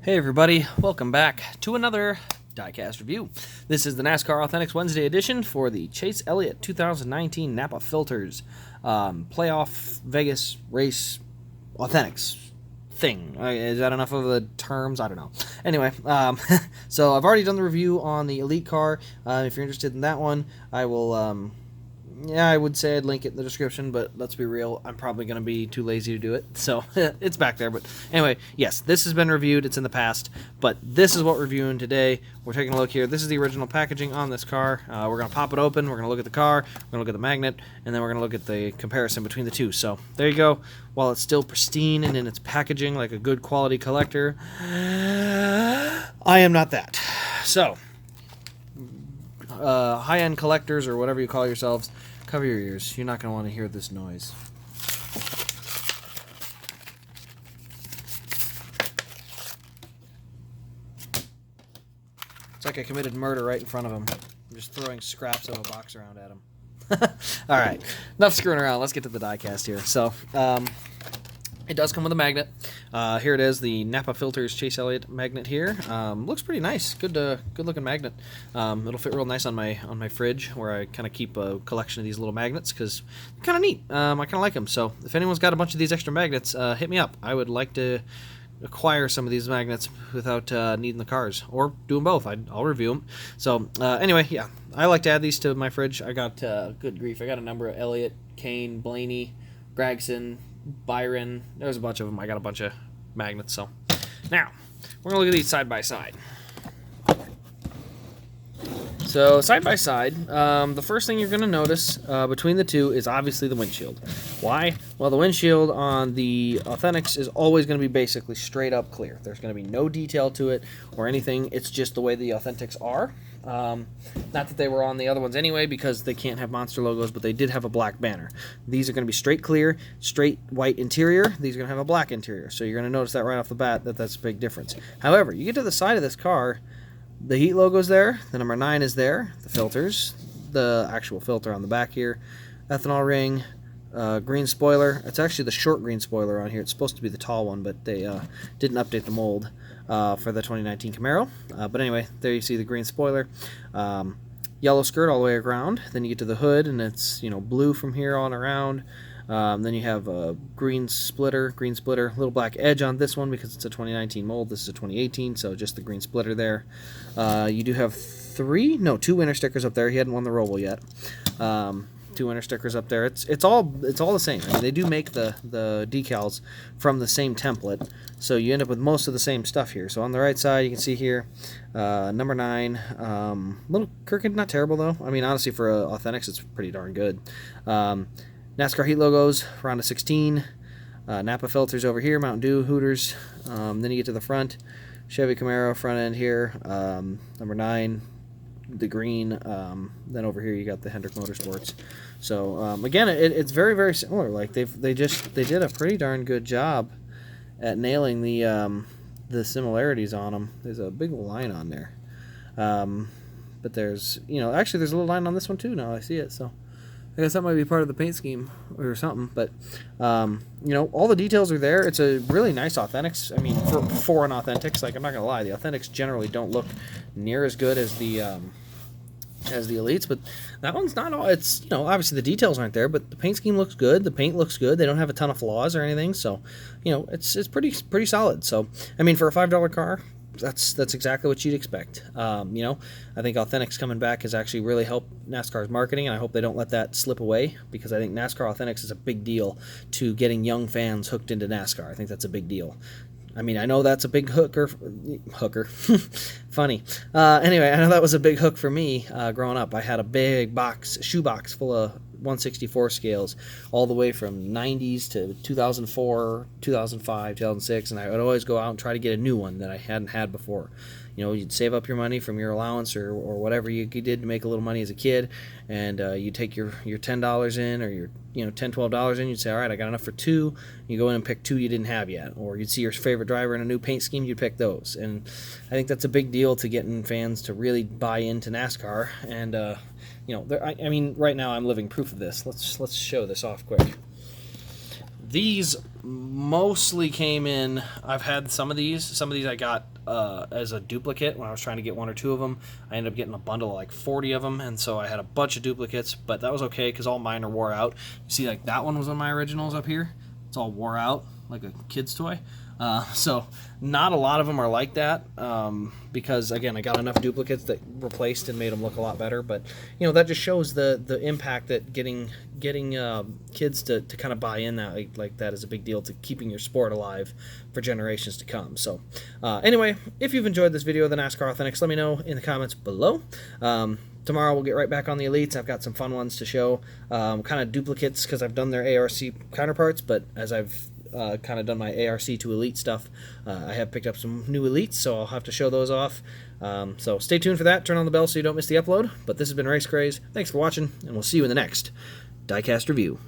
Hey everybody, welcome back to another diecast review. This is the NASCAR Authentics Wednesday edition for the Chase Elliott 2019 Napa Filters Playoff Vegas Race Authentics thing. Is that enough of the terms? I don't know. Anyway, so I've already done the review on the Elite car. If you're interested in that one, I will... yeah, I would say I'd link it in the description, but let's be real, I'm probably going to be too lazy to do it, so it's back there. But anyway, yes, this has been reviewed, it's in the past, but this is what we're reviewing today. We're taking a look here. This is the original packaging on this car. We're going to pop it open, we're going to look at the car, we're going to look at the magnet, and then we're going to look at the comparison between the two. So there you go. While it's still pristine and in its packaging like a good quality collector, I am not that. So, high-end collectors or whatever you call yourselves, cover your ears. You're not going to want to hear this noise. It's like I committed murder right in front of him. I'm just throwing scraps of a box around at him. All right, enough screwing around. Let's get to the diecast here. So, it does come with a magnet. Here it is, the Napa Filters Chase Elliott magnet here. Looks pretty nice. Good looking magnet. It'll fit real nice on my fridge where I kind of keep a collection of these little magnets because they're kind of neat. I kind of like them. So if anyone's got a bunch of these extra magnets, hit me up. I would like to acquire some of these magnets without needing the cars, or do them both. I'll review them. So anyway, yeah, I like to add these to my fridge. I got good grief. I got a number of Elliott, Kane, Blaney, Gregson, Byron. There's a bunch of them. I got a bunch of magnets. So now we're gonna look at these side by side. So side by side, the first thing you're gonna notice between the two is obviously the windshield. Why? Well, the windshield on the Authentics is always going to be basically straight up clear. There's going to be no detail to it or anything. It's just the way the Authentics are. Not that they were on the other ones anyway, because they can't have monster logos, but they did have a black banner. These are going to be straight clear, straight white interior. These are going to have a black interior. So you're going to notice that right off the bat that's a big difference. However, you get to the side of this car, the heat logo's there, the number 9 is there, the filters, the actual filter on the back here, ethanol ring, green spoiler. It's actually the short green spoiler on here. It's supposed to be the tall one, but they didn't update the mold for the 2019 Camaro. But anyway, there you see the green spoiler. Yellow skirt all the way around. Then you get to the hood, and it's blue from here on around. Then you have a green splitter, little black edge on this one because it's a 2019 mold. This is a 2018, so just the green splitter there. You do have two winter stickers up there. He hadn't won the Roval yet. 2 winter stickers up there. It's all the same. I mean, they do make the decals from the same template, so you end up with most of the same stuff here. So on the right side, you can see here, number 9, little crooked, not terrible though. I mean, honestly, for Authentics, it's pretty darn good. NASCAR heat logos, round of 16. Napa filters over here, Mountain Dew, Hooters. Then you get to the front, Chevy Camaro front end here, number 9. The green, then over here you got the Hendrick Motorsports. So again, it's very, very similar. Like they did a pretty darn good job at nailing the similarities on them. There's a big line on there, but there's actually there's a little line on this one too. Now I see it, so I guess that might be part of the paint scheme or something. But all the details are there. It's a really nice Authentics. I mean, for an Authentics, like I'm not gonna lie, the Authentics generally don't look near as good as the Elites, but that one's not all. It's obviously the details aren't there, but the paint scheme looks good. The paint looks good. They don't have a ton of flaws or anything, so it's pretty solid. So I mean, for a $5 car, that's exactly what you'd expect. I think Authentics coming back has actually really helped NASCAR's marketing, and I hope they don't let that slip away, because I think NASCAR Authentics is a big deal to getting young fans hooked into NASCAR. I think that's a big deal. I mean, I know that's a big hooker, funny. Anyway, I know that was a big hook for me growing up. I had a big shoebox full of 1/64 scales, all the way from 90s to 2004, 2005, 2006, and I would always go out and try to get a new one that I hadn't had before. You'd save up your money from your allowance or whatever you did to make a little money as a kid, and you take your $10 in, or your $10, $12 in. You'd say, all right, I got enough for 2. You go in and pick 2 you didn't have yet, or you'd see your favorite driver in a new paint scheme, you'd pick those. And I think that's a big deal to getting fans to really buy into NASCAR. And I mean, right now I'm living proof of this. Let's show this off quick. These mostly came in. I've had some of these. Some of these I got as a duplicate when I was trying to get one or two of them. I ended up getting a bundle of like 40 of them, and so I had a bunch of duplicates, but that was okay because all mine are wore out. You see, like that one was one of my originals up here. It's all wore out like a kid's toy. So not a lot of them are like that because, again, I got enough duplicates that replaced and made them look a lot better. But, you know, that just shows the impact that getting kids to kind of buy in that like that is a big deal to keeping your sport alive for generations to come. So anyway, if you've enjoyed this video of the NASCAR Authentics, let me know in the comments below. Tomorrow we'll get right back on the Elites. I've got some fun ones to show, kind of duplicates because I've done their ARC counterparts, but as I've kind of done my ARC to Elite stuff, I have picked up some new Elites, so I'll have to show those off. So stay tuned for that. Turn on the bell so you don't miss the upload. But this has been Race Craze. Thanks for watching, and we'll see you in the next diecast review.